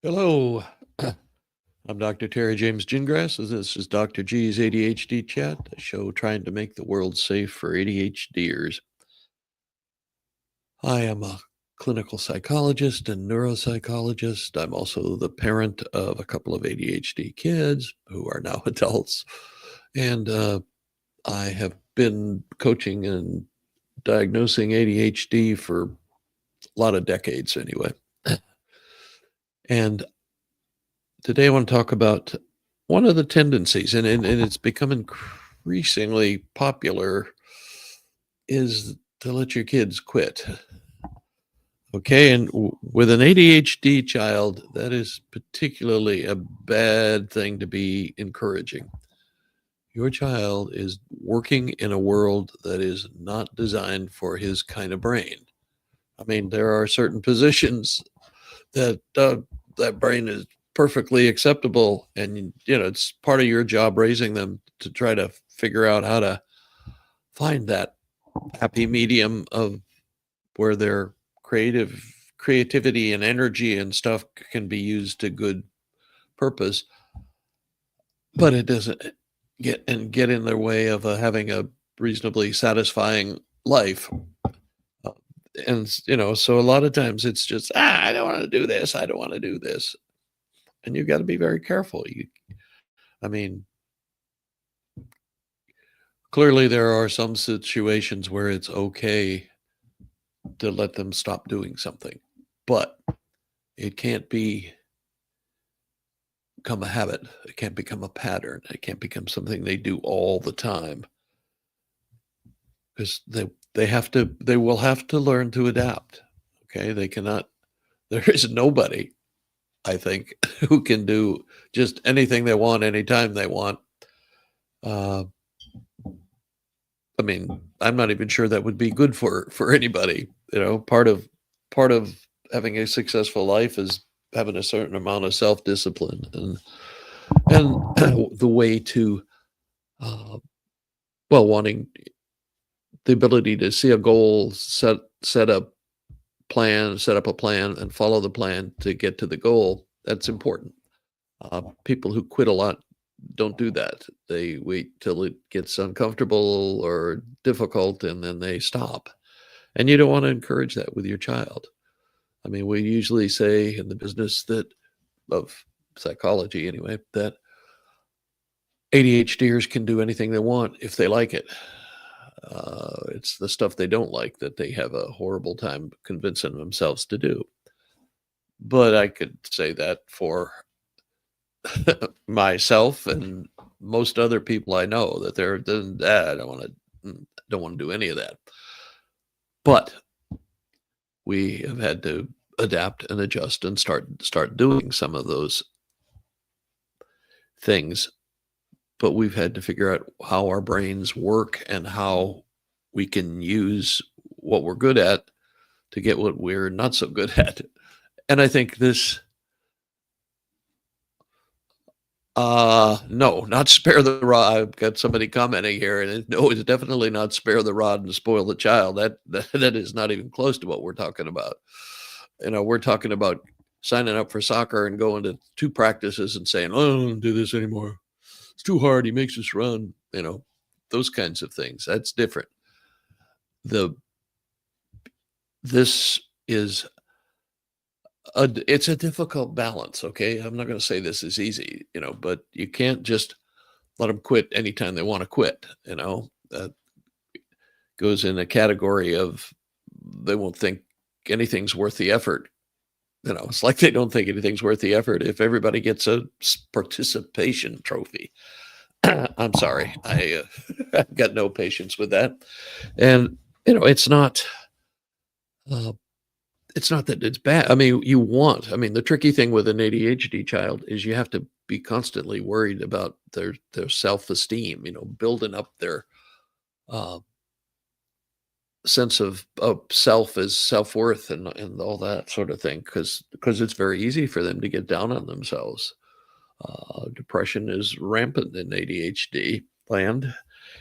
Hello, I'm Dr. Terry James Gingrass. This is Dr. G's ADHD Chat, a show trying to make the world safe for ADHDers. I am a clinical psychologist and neuropsychologist. I'm also the parent of a couple of ADHD kids who are now adults. And I have been coaching and diagnosing ADHD for a lot of decades anyway. And today I want to talk about one of the tendencies, and it's become increasingly popular, is to let your kids quit. Okay, and with an ADHD child, that is particularly a bad thing to be encouraging. Your child is working in a world that is not designed for his kind of brain. I mean, there are certain positions that that brain is perfectly acceptable, and it's part of your job raising them to try to figure out how to find that happy medium of where their creativity and energy and stuff can be used to good purpose, but it doesn't get in their way of having a reasonably satisfying life. Uh, and so a lot of times it's just, I don't want to do this, I don't want to do this. And you've got to be very careful. I mean, clearly there are some situations where it's okay to let them stop doing something, but it can't become a habit. It can't become a pattern. It can't become something they do all the time, because they will have to learn to adapt. Okay, they cannot. There is nobody, I think, who can do just anything they want anytime they want. Uh, I mean, I'm not even sure that would be good for anybody. Part of having a successful life is having a certain amount of self discipline and the way to, uh, well, wanting the ability to see a goal, set up a plan, and follow the plan to get to the goal. That's important. People who quit a lot don't do that. They wait till it gets uncomfortable or difficult, and then they stop. And you don't want to encourage that with your child. I mean, we usually say in the business that of psychology anyway, that ADHDers can do anything they want if they like it. It's the stuff they don't like that they have a horrible time convincing themselves to do. But I could say that for myself and most other people I know, that I don't want to do any of that. But we have had to adapt and adjust and start doing some of those things. But we've had to figure out how our brains work and how we can use what we're good at to get what we're not so good at. And I think this, no, not spare the rod. I've got somebody commenting here, and no, it's definitely not spare the rod and spoil the child. That is not even close to what we're talking about. We're talking about signing up for soccer and going to 2 practices and saying, "Oh, I don't do this anymore. It's too hard. He makes us run." Those kinds of things. That's different. The This is it's a difficult balance. Okay, I'm not going to say this is easy, but you can't just let them quit anytime they want to quit. That goes in a category of they won't think anything's worth the effort. It's like they don't think anything's worth the effort if everybody gets a participation trophy. I'm sorry, I've got no patience with that. And it's not. Uh, it's not that it's bad. I mean, the tricky thing with an ADHD child is you have to be constantly worried about their self-esteem, building up their uh, sense of self as self-worth and all that sort of thing, because it's very easy for them to get down on themselves. Depression is rampant in ADHD land,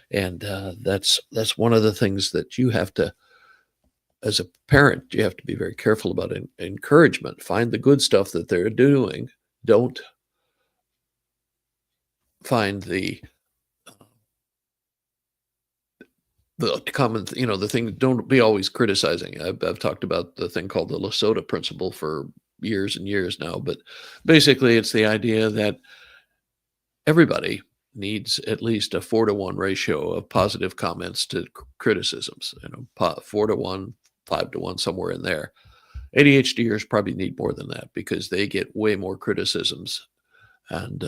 and that's one of the things that you have to as a parent, you have to be very careful about encouragement. Find the good stuff that they're doing. Don't find the common, the thing. Don't be always criticizing. I've talked about the thing called the Lasota principle for years and years now, but basically, it's the idea that everybody needs at least a 4-to-1 ratio of positive comments to criticisms. 4-to-1, 5-to-1, somewhere in there. ADHDers probably need more than that because they get way more criticisms and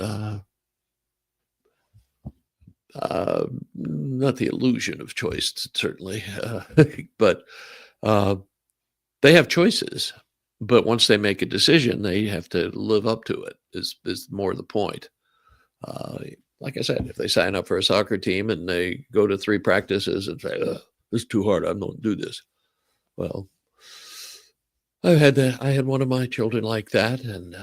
not the illusion of choice, certainly, but uh, they have choices. But once they make a decision, they have to live up to it. Is more the point. Uh, like I said, if they sign up for a soccer team and they go to 3 practices and say, "This is too hard. I'm not do this." Well, I had one of my children like that, and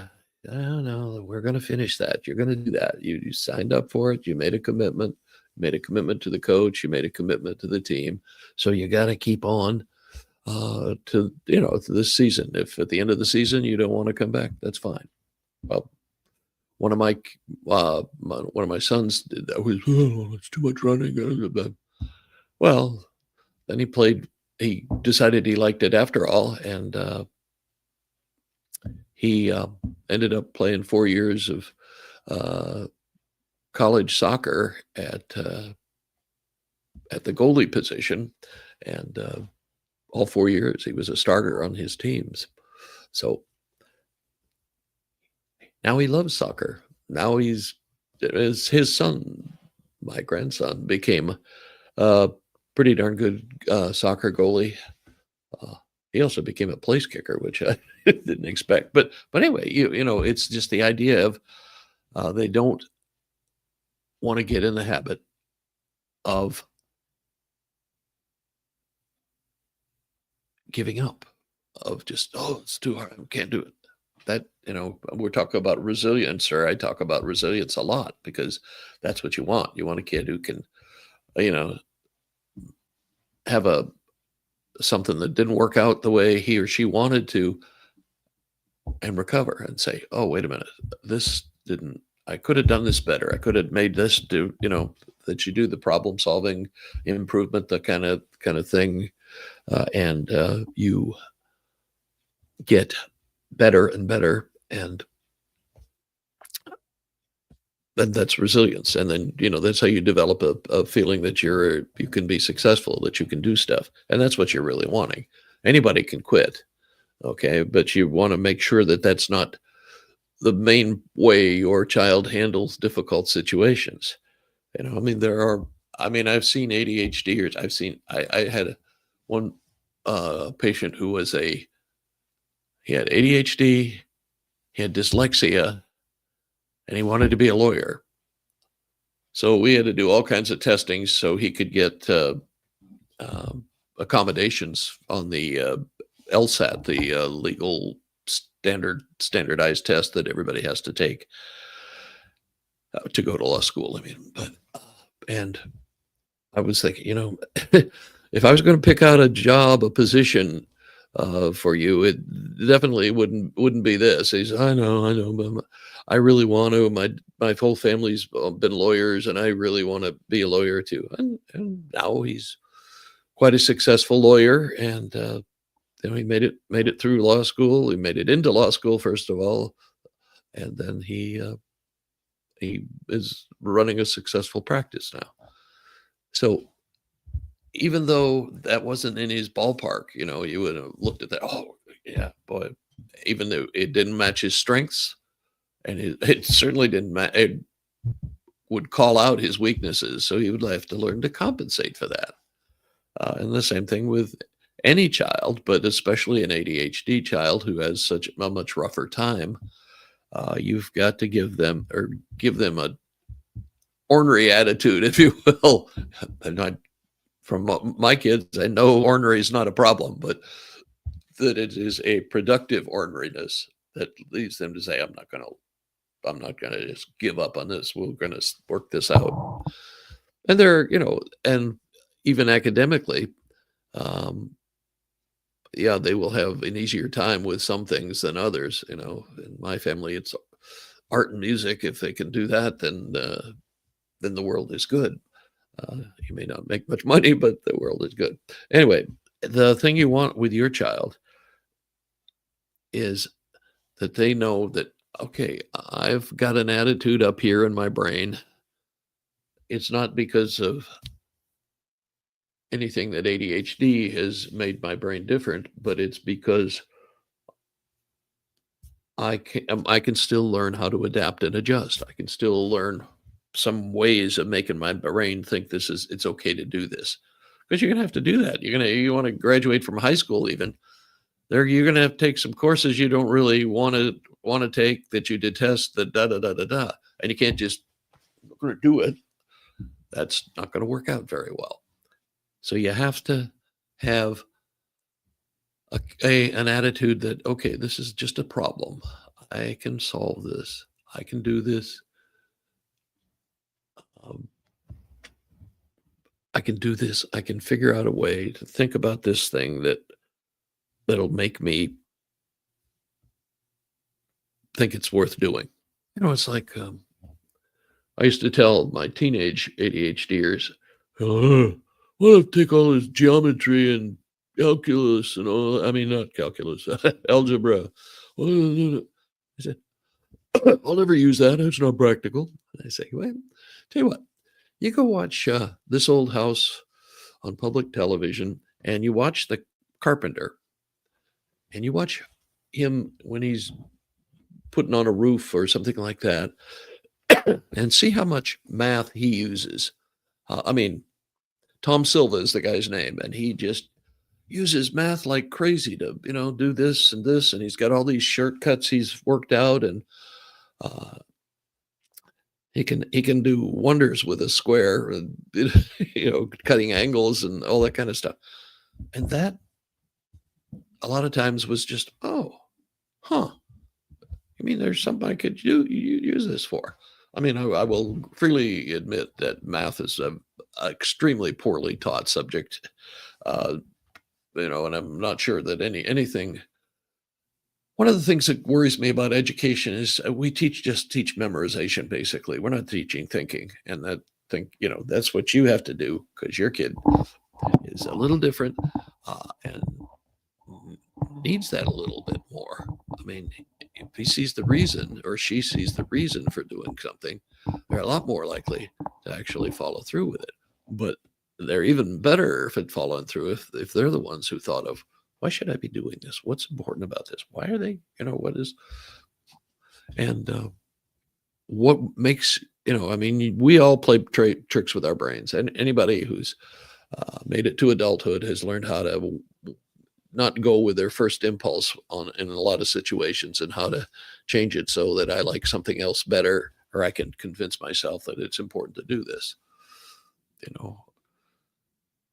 "No, no, we're going to finish that. You're going to do that. You signed up for it. You made a commitment. You made a commitment to the coach. You made a commitment to the team. So you got to keep on to this season. If at the end of the season you don't want to come back, that's fine." Well, one of one of my sons did that. Was, "Oh, it's too much running." Well, then he played. He decided he liked it after all, and he ended up playing 4 years of uh, college soccer at the goalie position, and all 4 years he was a starter on his teams. So now he loves soccer. Now he's as his son, my grandson, became a pretty darn good soccer goalie. Uh, he also became a place kicker, which I didn't expect. But anyway, it's just the idea of they don't want to get in the habit of giving up, of just, "Oh, it's too hard. I can't do it." That, we're talking about resilience, or I talk about resilience a lot because that's what you want. You want a kid who can, you know, have something that didn't work out the way he or she wanted to and recover and say, "Oh, wait a minute. This didn't, I could have done this better. I could have made this do, that you do the problem solving improvement, the kind of thing. And you get better and better. And then that's resilience. And then, that's how you develop a feeling that you can be successful, that you can do stuff. And that's what you're really wanting. Anybody can quit. Okay. But you want to make sure that that's not the main way your child handles difficult situations. I mean, I've seen ADHDers. I had one patient who he had ADHD, he had dyslexia, and he wanted to be a lawyer. So we had to do all kinds of testing so he could get um, accommodations on the LSAT, the legal standardized test that everybody has to take to go to law school. I mean, and I was thinking, if I was going to pick out a position for you, it definitely wouldn't be this. He said, I know, but I really want to. My whole family's been lawyers, and I really want to be a lawyer too. And now he's quite a successful lawyer, and he made it through law school. He made it into law school first of all, and then he is running a successful practice now. So even though that wasn't in his ballpark, you would have looked at that. Oh, yeah, boy. Even though it didn't match his strengths, and it certainly didn't match, it would call out his weaknesses. So he would have to learn to compensate for that. And the same thing with any child, but especially an ADHD child who has such a much rougher time. You've got to give them a ornery attitude, if you will. And from my kids, I know ornery is not a problem, but that it is a productive orneriness that leads them to say, I'm not gonna just give up on this. We're gonna work this out." And and even academically, um, yeah, they will have an easier time with some things than others. In my family, it's art and music. If they can do that, then the world is good. You may not make much money, but the world is good. Anyway, the thing you want with your child is that they know that, okay, I've got an attitude up here in my brain. It's not because of anything that ADHD has made my brain different, but it's because I can still learn how to adapt and adjust. I can still learn some ways of making my brain think it's okay to do this. Because you're gonna have to do that. You want to graduate from high school even. You're gonna have to take some courses you don't really want to take, that you detest, the da da da da da. And you can't just do it. That's not gonna work out very well. So you have to have an attitude that, okay, this is just a problem. I can solve this. I can do this. Um, I can do this. I can figure out a way to think about this thing that'll make me think it's worth doing. It's like, I used to tell my teenage ADHDers, "Oh, well, I take all this geometry and calculus and all. I mean, not calculus, algebra. I said, I'll never use that. It's not practical." I say, well, tell you what, you go watch This Old House on public television, and you watch the carpenter, and you watch him when he's putting on a roof or something like that, and see how much math he uses. I mean, Tom Silva is the guy's name, and he just uses math like crazy to, do this and this, and he's got all these shortcuts he's worked out, and uh, he can do wonders with a square, and, cutting angles and all that kind of stuff. And that a lot of times was just, oh, huh. I mean, there's something I could use this for. I mean, I will freely admit that math is a extremely poorly taught subject. Uh, and I'm not sure that anything. One of the things that worries me about education is we just teach memorization. Basically, we're not teaching thinking, and that's what you have to do, because your kid is a little different, and needs that a little bit more. I mean, if he sees the reason, or she sees the reason for doing something, they're a lot more likely to actually follow through with it. But they're even better if it following through, if they're the ones who thought of, why should I be doing this? What's important about this? Why are they, what is, and what makes, I mean, we all play tricks with our brains, and anybody who's made it to adulthood has learned how to not go with their first impulse in a lot of situations, and how to change it so that I like something else better, or I can convince myself that it's important to do this.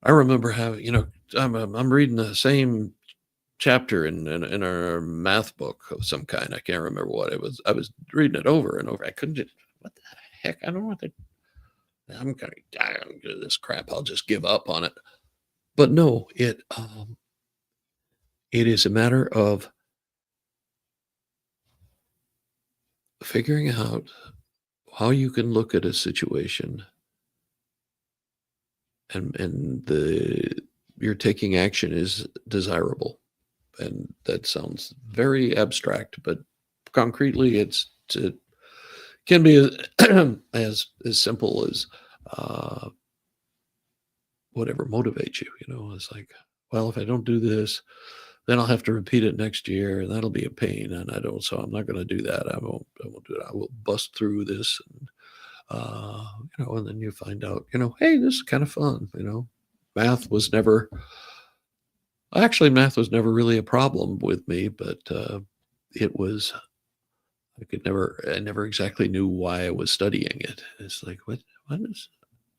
I remember having, I'm reading the same chapter in our math book of some kind. I can't remember what it was. I was reading it over and over. I couldn't just, what the heck? I don't know what I'm going to die on this crap. I'll just give up on it. But no, it is a matter of figuring out how you can look at a situation, and you're taking action is desirable. And that sounds very abstract, but concretely, it can be as simple as uh, whatever motivates you. It's like, well, if I don't do this, then I'll have to repeat it next year, and that'll be a pain. And I don't, so I'm not going to do that. I won't do it. I will bust through this, and and then you find out, hey, this is kind of fun. Math was never math was never really a problem with me, but it was. I never exactly knew why I was studying it. It's like, what is,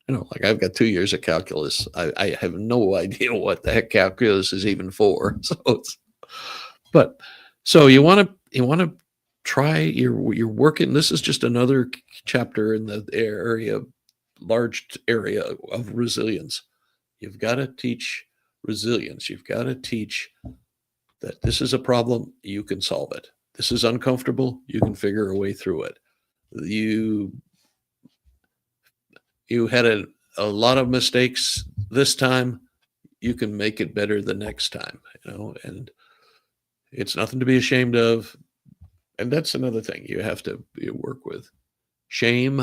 like, I've got 2 years of calculus. I have no idea what the heck calculus is even for. But so you want to try, you're working. This is just another chapter in the large area of resilience. You've got to teach resilience. You've got to teach that this is a problem, you can solve it. This is uncomfortable, you can figure a way through it. You you had a lot of mistakes this time, you can make it better the next time, and it's nothing to be ashamed of. And that's another thing you have to work with. Shame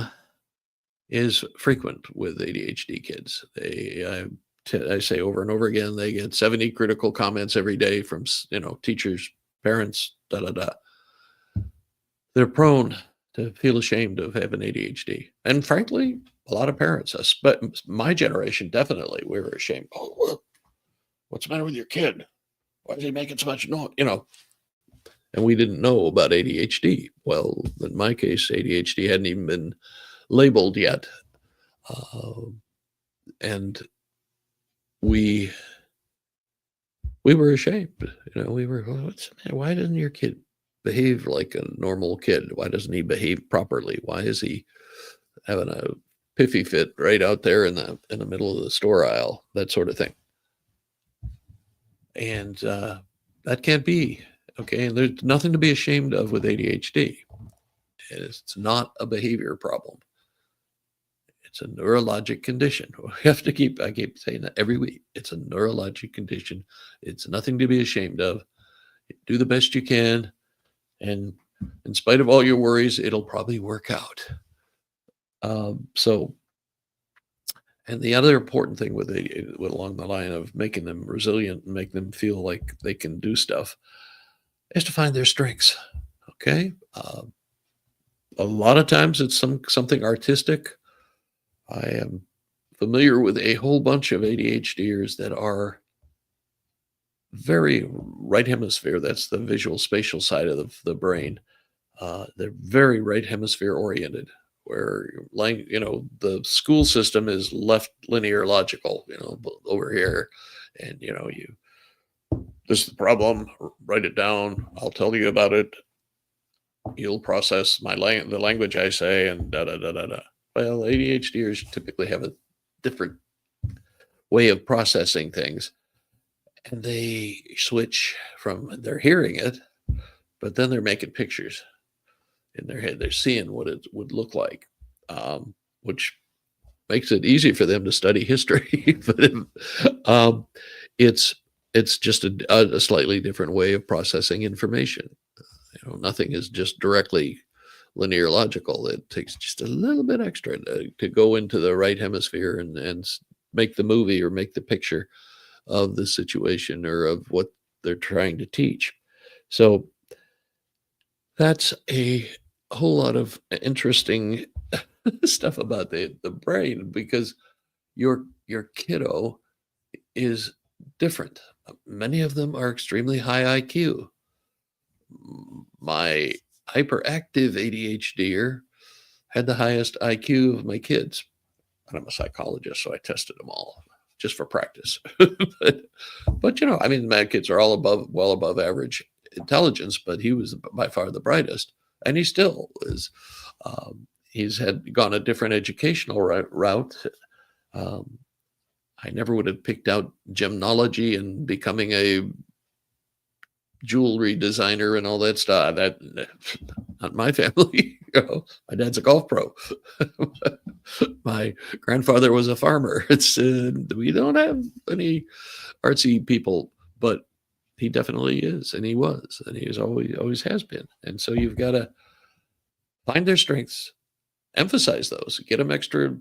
is frequent with ADHD kids. I say over and over again, they get 70 critical comments every day from teachers, parents, da da da. They're prone to feel ashamed of having ADHD, and frankly, a lot of parents, but my generation definitely, we were ashamed. Oh, what's the matter with your kid? Why is he making so much noise? And we didn't know about ADHD. Well, in my case, ADHD hadn't even been labeled yet. Uh, and we were ashamed. We were, "Oh, what's the matter? Why doesn't your kid behave like a normal kid? Why doesn't he behave properly? Why is he having a piffy fit right out there in the middle of the store aisle?" That sort of thing. And that can't be. Okay, and there's nothing to be ashamed of with ADHD. It's not a behavior problem. It's a neurologic condition. I keep saying that every week. It's a neurologic condition. It's nothing to be ashamed of. Do the best you can, and in spite of all your worries, it'll probably work out. So, and the other important thing along the line of making them resilient and make them feel like they can do stuff is to find their strengths. Okay, a lot of times it's something artistic. I am familiar with a whole bunch of ADHDers that are very right hemisphere. That's the visual spatial side of the brain. They're very right hemisphere oriented, where the school system is left linear logical, over here. And, this is the problem, write it down. I'll tell you about it. You'll process the language I say, and da da da da da. Well, ADHDers typically have a different way of processing things, and they switch from they're hearing it, but then they're making pictures in their head. They're seeing what it would look like, which makes it easy for them to study history. But it's just a slightly different way of processing information. Nothing is just directly linear logical. It takes just a little bit extra to go into the right hemisphere and make the movie or make the picture of the situation or of what they're trying to teach. So that's a whole lot of interesting stuff about the brain, because your kiddo is different. Many of them are extremely high IQ. My hyperactive ADHDer had the highest IQ of my kids. And I'm a psychologist, so I tested them all just for practice. but my kids are all well above average intelligence, but he was by far the brightest, and he still is. He's had gone a different educational route. I never would have picked out gemology and becoming a jewelry designer and all that stuff. That not my family. My dad's a golf pro. My grandfather was a farmer. We don't have any artsy people, but he definitely is, and he was, and he is always has been. And so you've got to find their strengths, emphasize those, get them extra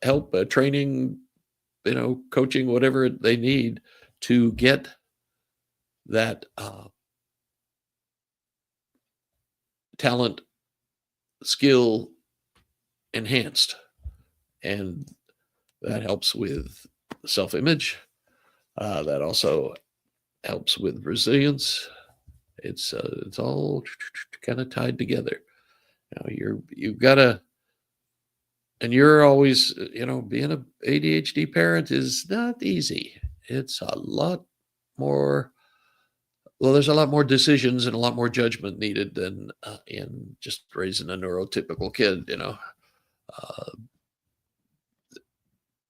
help, training, coaching, whatever they need to get that talent, skill enhanced. And that helps with self-image. That also helps with resilience. It's all kind of tied together. You've got to, and you're always, being an ADHD parent is not easy. It's a lot more. Well, there's a lot more decisions and a lot more judgment needed than in just raising a neurotypical kid,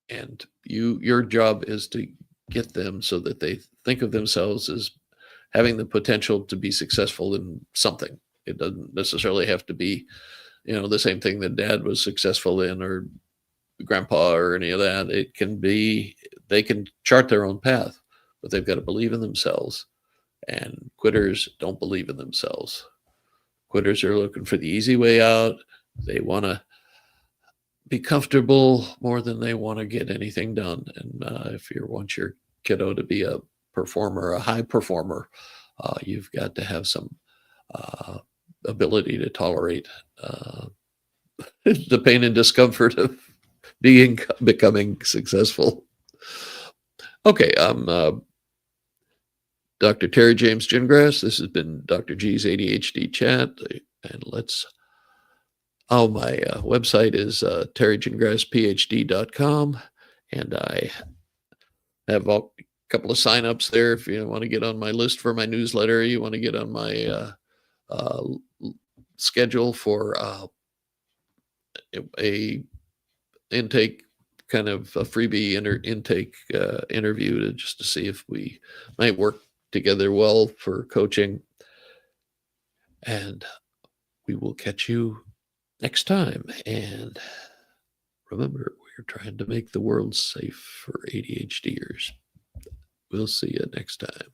and your job is to get them so that they think of themselves as having the potential to be successful in something. It doesn't necessarily have to be, the same thing that dad was successful in, or grandpa, or any of that. It can be, they can chart their own path, but they've got to believe in themselves. And quitters don't believe in themselves. Quitters are looking for the easy way out. They want to be comfortable more than they want to get anything done. And if you want your kiddo to be a performer, a high performer, you've got to have some uh, ability to tolerate the pain and discomfort of becoming successful. Okay, I'm Dr. Terry James Gingras. This has been Dr. G's ADHD Chat, and my website is terrygingrasphd.com, and I have a couple of signups there. If you want to get on my list for my newsletter, you want to get on my uh, schedule for a intake, kind of a freebie intake interview, just to see if we might work together well for coaching. And we will catch you next time. And remember, we're trying to make the world safe for ADHDers. We'll see you next time.